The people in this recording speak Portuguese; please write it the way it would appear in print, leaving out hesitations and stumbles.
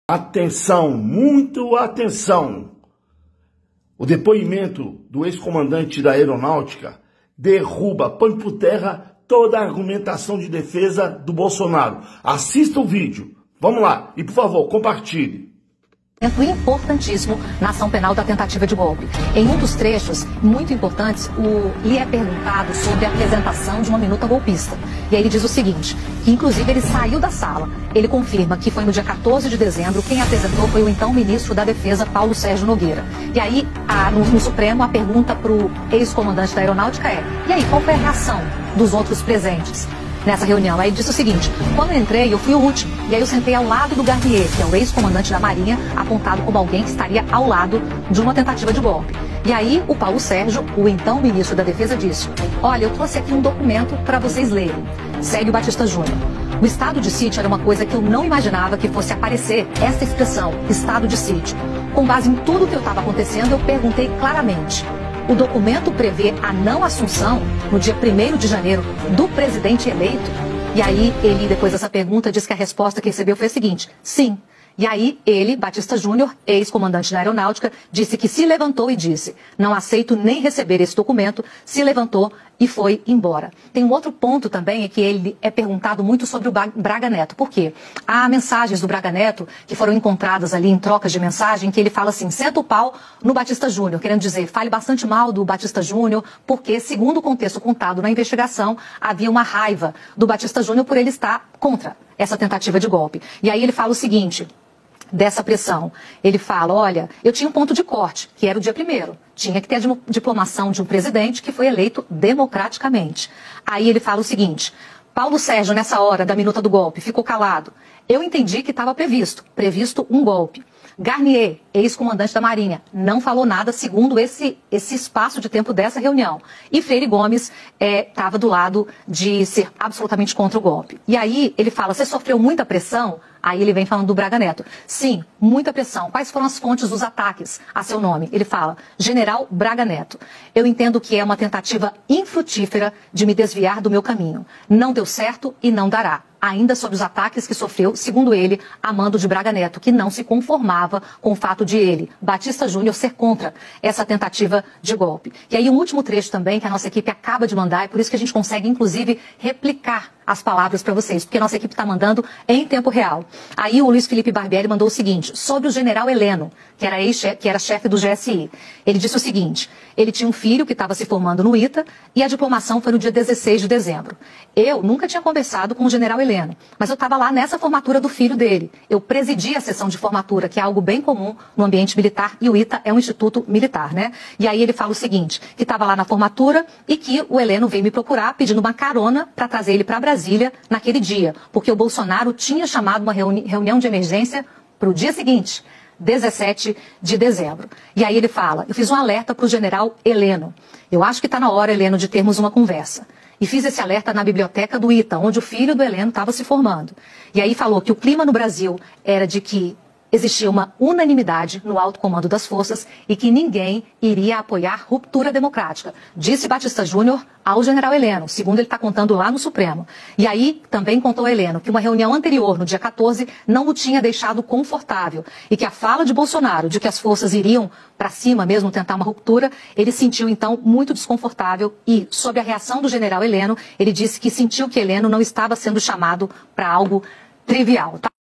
Atenção, muito atenção! O depoimento do ex-comandante da Aeronáutica derruba, põe por terra toda a argumentação de defesa do Bolsonaro. Assista o vídeo. Vamos lá. E, por favor, compartilhe. Importantíssimo na ação penal da tentativa de golpe. Em um dos trechos muito importantes, lhe é perguntado sobre a apresentação de uma minuta golpista. E aí ele diz o seguinte, que inclusive ele saiu da sala. Ele confirma que foi no dia 14 de dezembro, quem apresentou foi o então ministro da Defesa, Paulo Sérgio Nogueira. E aí, no Supremo, a pergunta para o ex-comandante da Aeronáutica é: e aí, qual foi a reação dos outros presentes nessa reunião? Aí ele disse o seguinte: quando eu entrei, eu fui o último. E aí eu sentei ao lado do Garnier, que é o ex-comandante da Marinha, apontado como alguém que estaria ao lado de uma tentativa de golpe. E aí o Paulo Sérgio, o então ministro da Defesa, disse: olha, eu trouxe aqui um documento para vocês lerem. Segue o Batista Júnior. O estado de sítio era uma coisa que eu não imaginava que fosse aparecer, essa expressão, estado de sítio. Com base em tudo que eu estava acontecendo, eu perguntei claramente: o documento prevê a não assunção, no dia 1º de janeiro, do presidente eleito? E aí ele, depois dessa pergunta, disse que a resposta que recebeu foi a seguinte: sim. E aí ele, Batista Júnior, ex-comandante da Aeronáutica, disse que se levantou e disse: não aceito nem receber esse documento, se levantou e foi embora. Tem um outro ponto também, é que ele é perguntado muito sobre o Braga Neto. Por quê? Há mensagens do Braga Neto que foram encontradas ali em trocas de mensagem, que ele fala assim: senta o pau no Batista Júnior, querendo dizer, fale bastante mal do Batista Júnior, porque, segundo o contexto contado na investigação, havia uma raiva do Batista Júnior por ele estar contra essa tentativa de golpe. E aí ele fala o seguinte dessa pressão. Ele fala: olha, eu tinha um ponto de corte, que era o dia 1º. Tinha que ter a diplomação de um presidente que foi eleito democraticamente. Aí ele fala o seguinte: Paulo Sérgio, nessa hora da minuta do golpe, ficou calado. Eu entendi que estava previsto um golpe. Garnier, ex-comandante da Marinha, não falou nada segundo esse espaço de tempo dessa reunião. E Freire Gomes estava do lado de ser absolutamente contra o golpe. E aí ele fala: você sofreu muita pressão? Aí ele vem falando do Braga Neto. Sim, muita pressão. Quais foram as fontes dos ataques a seu nome? Ele fala: General Braga Neto. Eu entendo que é uma tentativa infrutífera de me desviar do meu caminho. Não deu certo e não dará. Ainda sobre os ataques que sofreu, segundo ele, a mando de Braga Neto, que não se conformava com o fato de ele, Batista Júnior, ser contra essa tentativa de golpe. E aí um último trecho também que a nossa equipe acaba de mandar, é por isso que a gente consegue, inclusive, replicar as palavras para vocês, porque a nossa equipe está mandando em tempo real. Aí o Luiz Felipe Barbieri mandou o seguinte, sobre o general Heleno, que era chefe do GSI. Ele disse o seguinte: ele tinha um filho que estava se formando no ITA e a diplomação foi no dia 16 de dezembro. Eu nunca tinha conversado com o general Heleno, mas eu estava lá nessa formatura do filho dele. Eu presidi a sessão de formatura, que é algo bem comum no ambiente militar, e o ITA é um instituto militar, né? E aí ele fala o seguinte, que estava lá na formatura e que o Heleno veio me procurar pedindo uma carona para trazer ele para Brasília naquele dia, porque o Bolsonaro tinha chamado uma reunião de emergência para o dia seguinte, 17 de dezembro. E aí ele fala: eu fiz um alerta para o general Heleno. Eu acho que está na hora, Heleno, de termos uma conversa. E fiz esse alerta na biblioteca do ITA, onde o filho do Heleno estava se formando. E aí falou que o clima no Brasil era de que existia uma unanimidade no alto comando das forças e que ninguém iria apoiar ruptura democrática. Disse Batista Júnior ao general Heleno, segundo ele está contando lá no Supremo. E aí também contou Heleno que uma reunião anterior, no dia 14, não o tinha deixado confortável e que a fala de Bolsonaro de que as forças iriam para cima mesmo tentar uma ruptura, ele sentiu então muito desconfortável e, sob a reação do general Heleno, ele disse que sentiu que Heleno não estava sendo chamado para algo trivial.